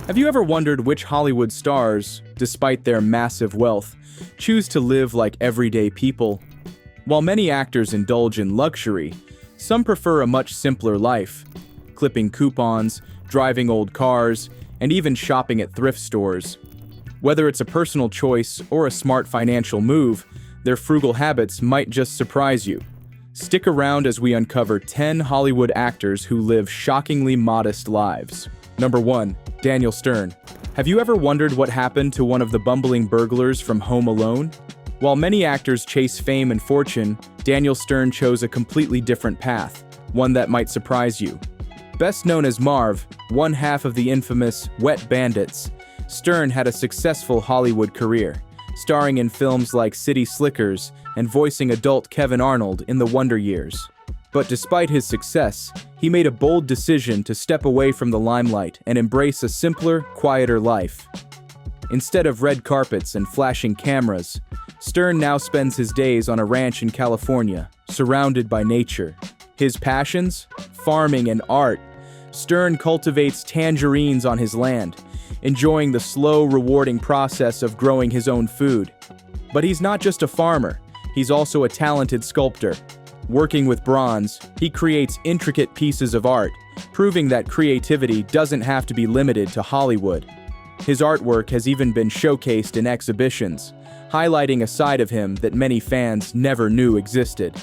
Have you ever wondered which Hollywood stars, despite their massive wealth, choose to live like everyday people? While many actors indulge in luxury, some prefer a much simpler life, clipping coupons, driving old cars, and even shopping at thrift stores. Whether it's a personal choice or a smart financial move, their frugal habits might just surprise you. Stick around as we uncover 10 Hollywood actors who live shockingly modest lives. Number 1. Daniel Stern. Have you ever wondered what happened to one of the bumbling burglars from Home Alone? While many actors chase fame and fortune, Daniel Stern chose a completely different path, one that might surprise you. Best known as Marv, one half of the infamous Wet Bandits, Stern had a successful Hollywood career, starring in films like City Slickers and voicing adult Kevin Arnold in The Wonder Years. But despite his success, he made a bold decision to step away from the limelight and embrace a simpler, quieter life. Instead of red carpets and flashing cameras, Stern now spends his days on a ranch in California, surrounded by nature. His passions? Farming and art. Stern cultivates tangerines on his land, enjoying the slow, rewarding process of growing his own food. But he's not just a farmer, he's also a talented sculptor. Working with bronze, he creates intricate pieces of art, proving that creativity doesn't have to be limited to Hollywood. His artwork has even been showcased in exhibitions, highlighting a side of him that many fans never knew existed.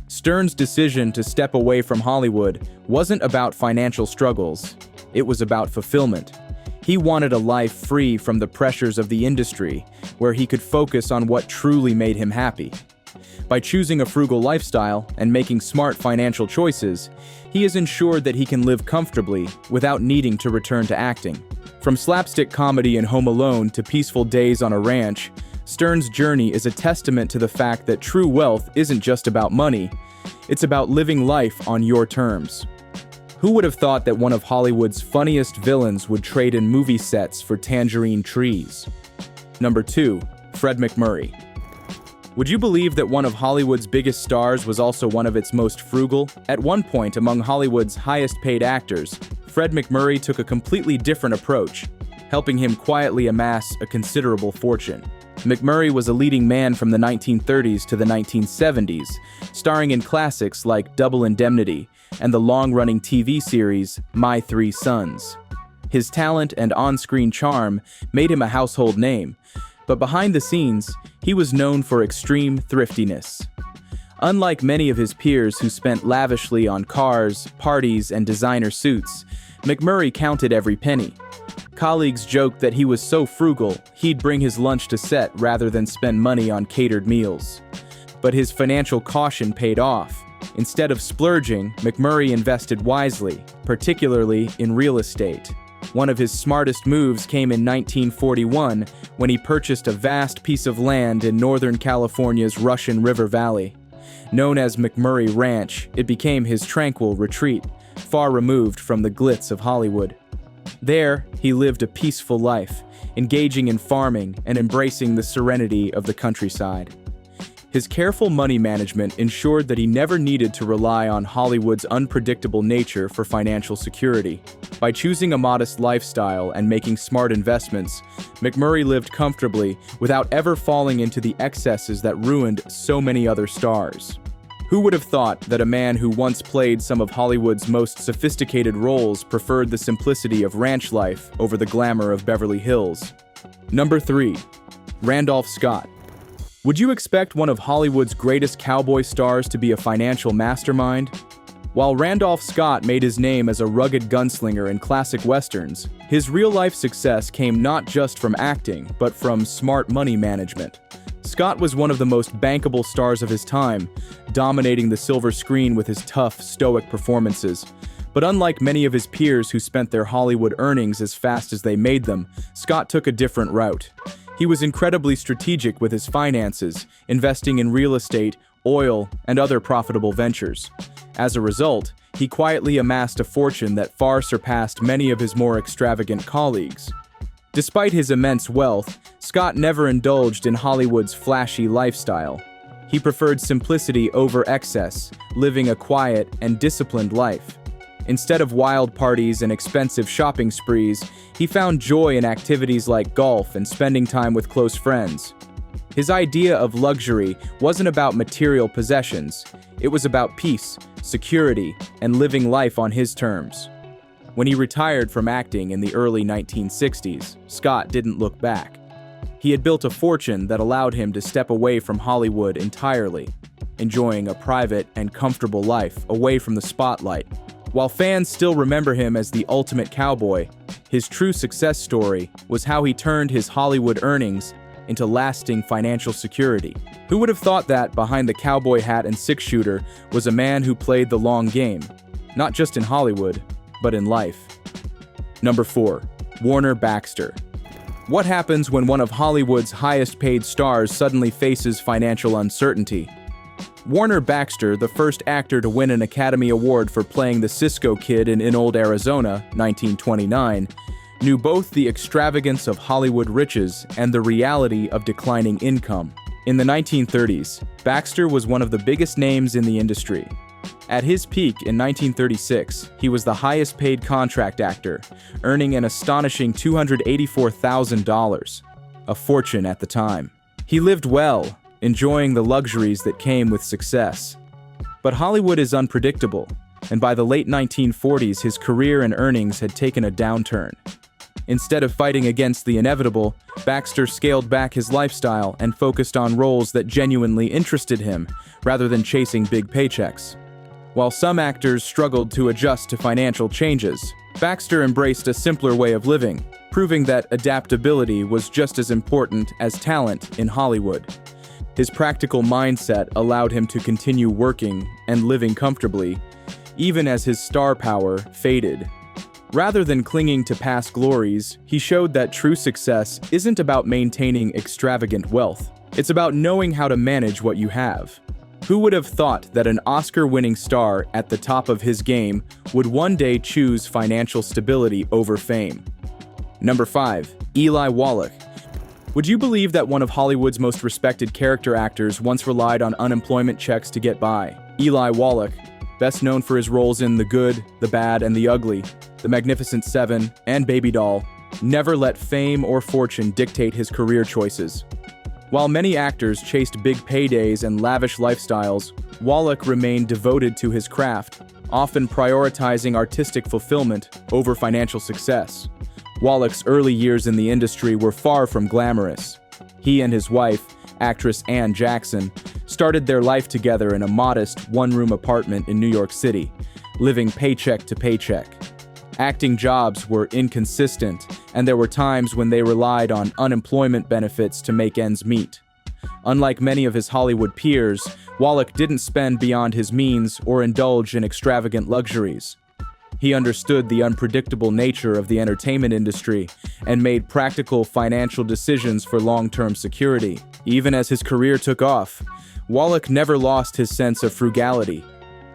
Stern's decision to step away from Hollywood wasn't about financial struggles, it was about fulfillment. He wanted a life free from the pressures of the industry, where he could focus on what truly made him happy. By choosing a frugal lifestyle and making smart financial choices, he has ensured that he can live comfortably without needing to return to acting. From slapstick comedy in Home Alone to peaceful days on a ranch, Stern's journey is a testament to the fact that true wealth isn't just about money, it's about living life on your terms. Who would have thought that one of Hollywood's funniest villains would trade in movie sets for tangerine trees? Number 2. Fred McMurray. Would you believe that one of Hollywood's biggest stars was also one of its most frugal? At one point among Hollywood's highest-paid actors, Fred McMurray took a completely different approach, helping him quietly amass a considerable fortune. McMurray was a leading man from the 1930s to the 1970s, starring in classics like Double Indemnity and the long-running TV series My Three Sons. His talent and on-screen charm made him a household name, but behind the scenes, he was known for extreme thriftiness. Unlike many of his peers who spent lavishly on cars, parties, and designer suits, McMurray counted every penny. Colleagues joked that he was so frugal, he'd bring his lunch to set rather than spend money on catered meals. But his financial caution paid off. Instead of splurging, McMurray invested wisely, particularly in real estate. One of his smartest moves came in 1941 when he purchased a vast piece of land in Northern California's Russian River Valley. Known as McMurray Ranch, it became his tranquil retreat, far removed from the glitz of Hollywood. There, he lived a peaceful life, engaging in farming and embracing the serenity of the countryside. His careful money management ensured that he never needed to rely on Hollywood's unpredictable nature for financial security. By choosing a modest lifestyle and making smart investments, McMurray lived comfortably without ever falling into the excesses that ruined so many other stars. Who would have thought that a man who once played some of Hollywood's most sophisticated roles preferred the simplicity of ranch life over the glamour of Beverly Hills? Number 3. Randolph Scott. Would you expect one of Hollywood's greatest cowboy stars to be a financial mastermind? While Randolph Scott made his name as a rugged gunslinger in classic westerns, his real-life success came not just from acting, but from smart money management. Scott was one of the most bankable stars of his time, dominating the silver screen with his tough, stoic performances. But unlike many of his peers who spent their Hollywood earnings as fast as they made them, Scott took a different route. He was incredibly strategic with his finances, investing in real estate, oil, and other profitable ventures. As a result, he quietly amassed a fortune that far surpassed many of his more extravagant colleagues. Despite his immense wealth, Scott never indulged in Hollywood's flashy lifestyle. He preferred simplicity over excess, living a quiet and disciplined life. Instead of wild parties and expensive shopping sprees, he found joy in activities like golf and spending time with close friends. His idea of luxury wasn't about material possessions. It was about peace, security, and living life on his terms. When he retired from acting in the early 1960s, Scott didn't look back. He had built a fortune that allowed him to step away from Hollywood entirely, enjoying a private and comfortable life away from the spotlight. While fans still remember him as the ultimate cowboy, his true success story was how he turned his Hollywood earnings into lasting financial security. Who would have thought that behind the cowboy hat and six-shooter was a man who played the long game, not just in Hollywood, but in life? Number 4. Warner Baxter. What happens when one of Hollywood's highest-paid stars suddenly faces financial uncertainty? Warner Baxter, the first actor to win an Academy Award for playing the Cisco Kid in Old Arizona, 1929, knew both the extravagance of Hollywood riches and the reality of declining income. In the 1930s, Baxter was one of the biggest names in the industry. At his peak in 1936, he was the highest-paid contract actor, earning an astonishing $284,000, a fortune at the time. He lived well, enjoying the luxuries that came with success. But Hollywood is unpredictable, and by the late 1940s, his career and earnings had taken a downturn. Instead of fighting against the inevitable, Baxter scaled back his lifestyle and focused on roles that genuinely interested him, rather than chasing big paychecks. While some actors struggled to adjust to financial changes, Baxter embraced a simpler way of living, proving that adaptability was just as important as talent in Hollywood. His practical mindset allowed him to continue working and living comfortably, even as his star power faded. Rather than clinging to past glories, he showed that true success isn't about maintaining extravagant wealth. It's about knowing how to manage what you have. Who would have thought that an Oscar-winning star at the top of his game would one day choose financial stability over fame? Number 5. Eli Wallach. Would you believe that one of Hollywood's most respected character actors once relied on unemployment checks to get by? Eli Wallach, best known for his roles in The Good, The Bad, and The Ugly, The Magnificent Seven, and Baby Doll, never let fame or fortune dictate his career choices. While many actors chased big paydays and lavish lifestyles, Wallach remained devoted to his craft, often prioritizing artistic fulfillment over financial success. Wallach's early years in the industry were far from glamorous. He and his wife, actress Ann Jackson, started their life together in a modest one-room apartment in New York City, living paycheck to paycheck. Acting jobs were inconsistent, and there were times when they relied on unemployment benefits to make ends meet. Unlike many of his Hollywood peers, Wallach didn't spend beyond his means or indulge in extravagant luxuries. He understood the unpredictable nature of the entertainment industry and made practical financial decisions for long-term security. Even as his career took off, Wallach never lost his sense of frugality.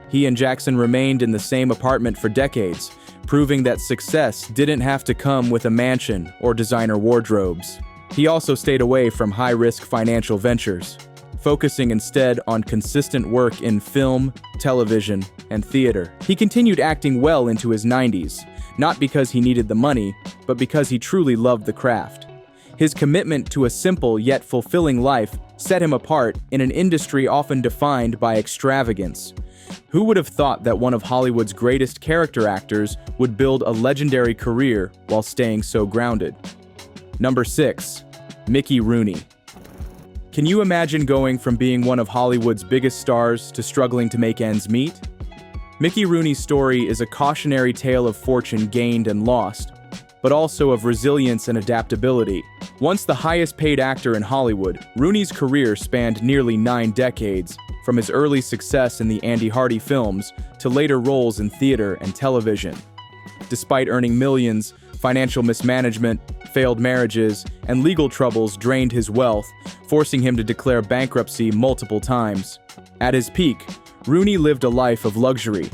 He and Jackson remained in the same apartment for decades, proving that success didn't have to come with a mansion or designer wardrobes. He also stayed away from high-risk financial ventures, focusing instead on consistent work in film, television, and theater. He continued acting well into his 90s, not because he needed the money, but because he truly loved the craft. His commitment to a simple yet fulfilling life set him apart in an industry often defined by extravagance. Who would have thought that one of Hollywood's greatest character actors would build a legendary career while staying so grounded? Number 6. Mickey Rooney. Can you imagine going from being one of Hollywood's biggest stars to struggling to make ends meet? Mickey Rooney's story is a cautionary tale of fortune gained and lost, but also of resilience and adaptability. Once the highest-paid actor in Hollywood, Rooney's career spanned nearly 9 decades, from his early success in the Andy Hardy films to later roles in theater and television. Despite earning millions, financial mismanagement, failed marriages, and legal troubles drained his wealth, forcing him to declare bankruptcy multiple times. At his peak, Rooney lived a life of luxury,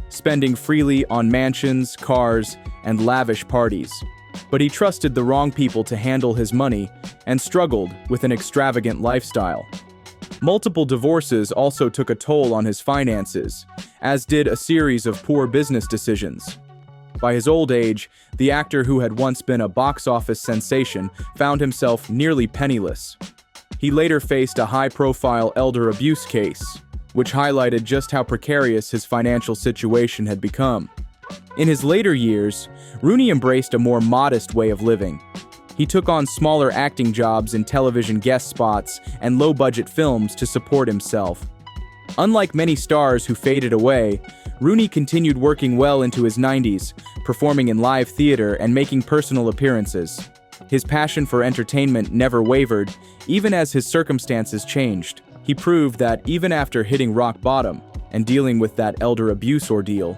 spending freely on mansions, cars, and lavish parties. But he trusted the wrong people to handle his money and struggled with an extravagant lifestyle. Multiple divorces also took a toll on his finances, as did a series of poor business decisions. By his old age, the actor who had once been a box office sensation found himself nearly penniless. He later faced a high-profile elder abuse case, which highlighted just how precarious his financial situation had become. In his later years, Rooney embraced a more modest way of living. He took on smaller acting jobs in television guest spots and low-budget films to support himself. Unlike many stars who faded away, Rooney continued working well into his 90s, performing in live theater and making personal appearances. His passion for entertainment never wavered, even as his circumstances changed. He proved that even after hitting rock bottom and dealing with that elder abuse ordeal,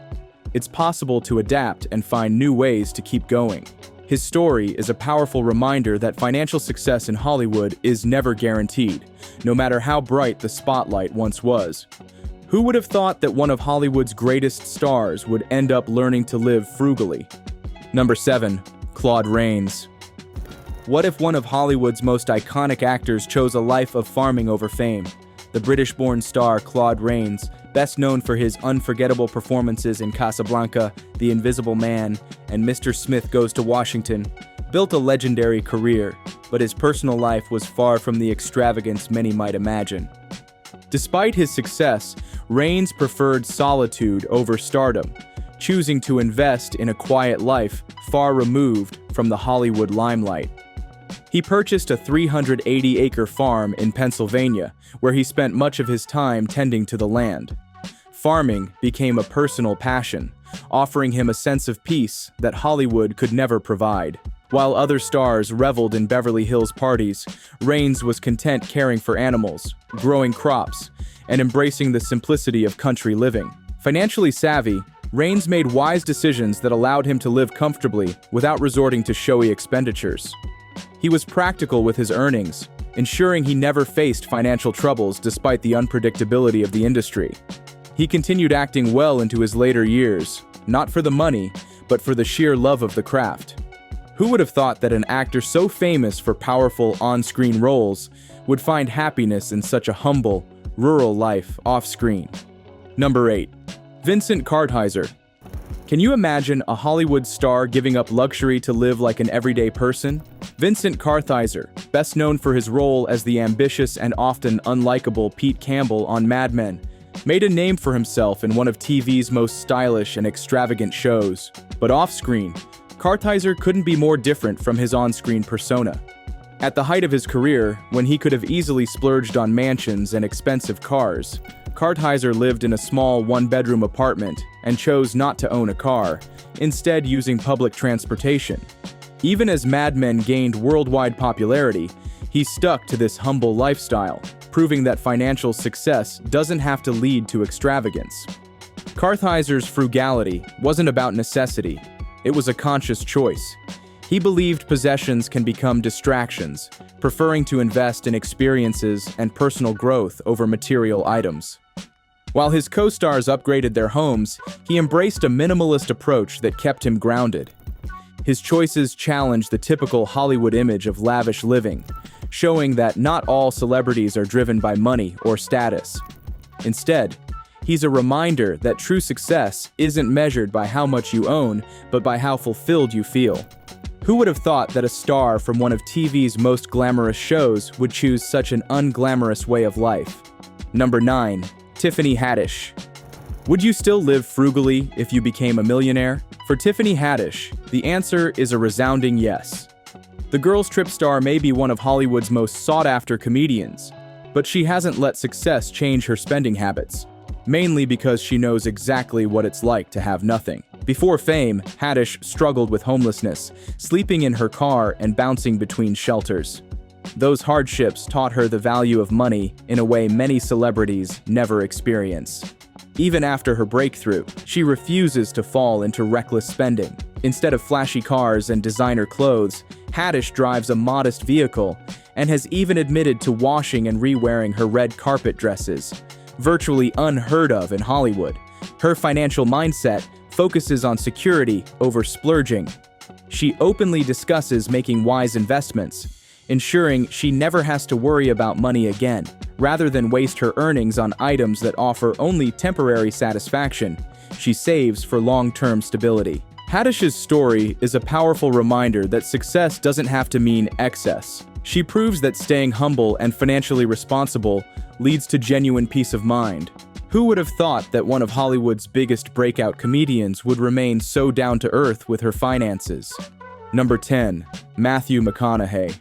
it's possible to adapt and find new ways to keep going. His story is a powerful reminder that financial success in Hollywood is never guaranteed, no matter how bright the spotlight once was. Who would have thought that one of Hollywood's greatest stars would end up learning to live frugally? Number 7. Claude Rains. What if one of Hollywood's most iconic actors chose a life of farming over fame? The British-born star Claude Rains, best known for his unforgettable performances in Casablanca, The Invisible Man, and Mr. Smith Goes to Washington, built a legendary career, but his personal life was far from the extravagance many might imagine. Despite his success, Rains preferred solitude over stardom, choosing to invest in a quiet life far removed from the Hollywood limelight. He purchased a 380-acre farm in Pennsylvania, where he spent much of his time tending to the land. Farming became a personal passion, offering him a sense of peace that Hollywood could never provide. While other stars reveled in Beverly Hills parties, Rains was content caring for animals, growing crops, and embracing the simplicity of country living. Financially savvy, Rains made wise decisions that allowed him to live comfortably without resorting to showy expenditures. He was practical with his earnings, ensuring he never faced financial troubles despite the unpredictability of the industry. He continued acting well into his later years, not for the money, but for the sheer love of the craft. Who would have thought that an actor so famous for powerful on-screen roles would find happiness in such a humble, rural life off-screen? Number 8. Vincent Kartheiser. Can you imagine a Hollywood star giving up luxury to live like an everyday person? Vincent Kartheiser, best known for his role as the ambitious and often unlikable Pete Campbell on Mad Men, made a name for himself in one of TV's most stylish and extravagant shows. But off-screen, Kartheiser couldn't be more different from his on-screen persona. At the height of his career, when he could have easily splurged on mansions and expensive cars, Kartheiser lived in a small one-bedroom apartment and chose not to own a car, instead using public transportation. Even as Mad Men gained worldwide popularity, he stuck to this humble lifestyle, proving that financial success doesn't have to lead to extravagance. Kartheiser's frugality wasn't about necessity. It was a conscious choice. He believed possessions can become distractions, preferring to invest in experiences and personal growth over material items. While his co-stars upgraded their homes, he embraced a minimalist approach that kept him grounded. His choices challenged the typical Hollywood image of lavish living, showing that not all celebrities are driven by money or status. Instead, he's a reminder that true success isn't measured by how much you own, but by how fulfilled you feel. Who would have thought that a star from one of TV's most glamorous shows would choose such an unglamorous way of life? Number 9. Tiffany Haddish. Would you still live frugally if you became a millionaire? For Tiffany Haddish, the answer is a resounding yes. The Girls Trip star may be one of Hollywood's most sought-after comedians, but she hasn't let success change her spending habits, mainly because she knows exactly what it's like to have nothing. Before fame, Haddish struggled with homelessness, sleeping in her car and bouncing between shelters. Those hardships taught her the value of money in a way many celebrities never experience. Even after her breakthrough, she refuses to fall into reckless spending. Instead of flashy cars and designer clothes, Haddish drives a modest vehicle and has even admitted to washing and re-wearing her red carpet dresses, virtually unheard of in Hollywood. Her financial mindset focuses on security over splurging. She openly discusses making wise investments, ensuring she never has to worry about money again. Rather than waste her earnings on items that offer only temporary satisfaction, she saves for long-term stability. Haddish's story is a powerful reminder that success doesn't have to mean excess. She proves that staying humble and financially responsible leads to genuine peace of mind. Who would have thought that one of Hollywood's biggest breakout comedians would remain so down-to-earth with her finances? Number 10. Matthew McConaughey.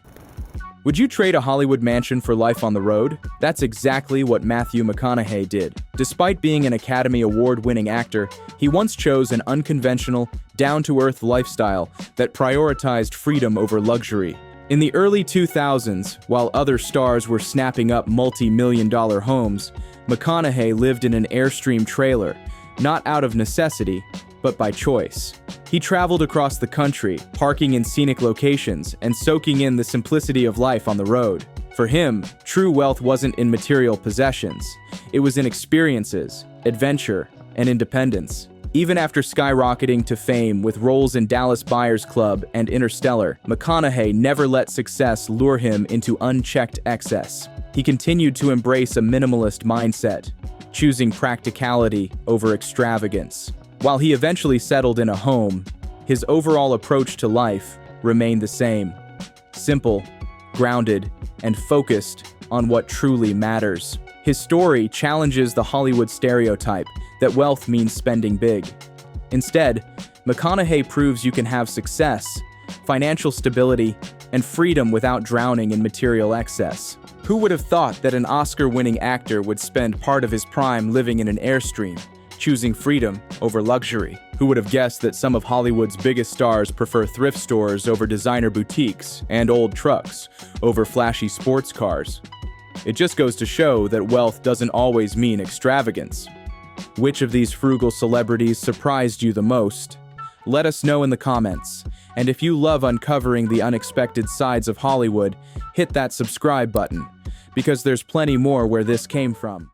Would you trade a Hollywood mansion for life on the road? That's exactly what Matthew McConaughey did. Despite being an Academy Award-winning actor, he once chose an unconventional, down-to-earth lifestyle that prioritized freedom over luxury. In the early 2000s, while other stars were snapping up multi-million-dollar homes, McConaughey lived in an Airstream trailer, not out of necessity, but by choice. He traveled across the country, parking in scenic locations and soaking in the simplicity of life on the road. For him, true wealth wasn't in material possessions. It was in experiences, adventure, and independence. Even after skyrocketing to fame with roles in Dallas Buyers Club and Interstellar, McConaughey never let success lure him into unchecked excess. He continued to embrace a minimalist mindset, choosing practicality over extravagance. While he eventually settled in a home, his overall approach to life remained the same: simple, grounded, and focused on what truly matters. His story challenges the Hollywood stereotype that wealth means spending big. Instead, McConaughey proves you can have success, financial stability, and freedom without drowning in material excess. Who would have thought that an Oscar-winning actor would spend part of his prime living in an Airstream, choosing freedom over luxury? Who would have guessed that some of Hollywood's biggest stars prefer thrift stores over designer boutiques and old trucks over flashy sports cars? It just goes to show that wealth doesn't always mean extravagance. Which of these frugal celebrities surprised you the most? Let us know in the comments. And if you love uncovering the unexpected sides of Hollywood, hit that subscribe button, because there's plenty more where this came from.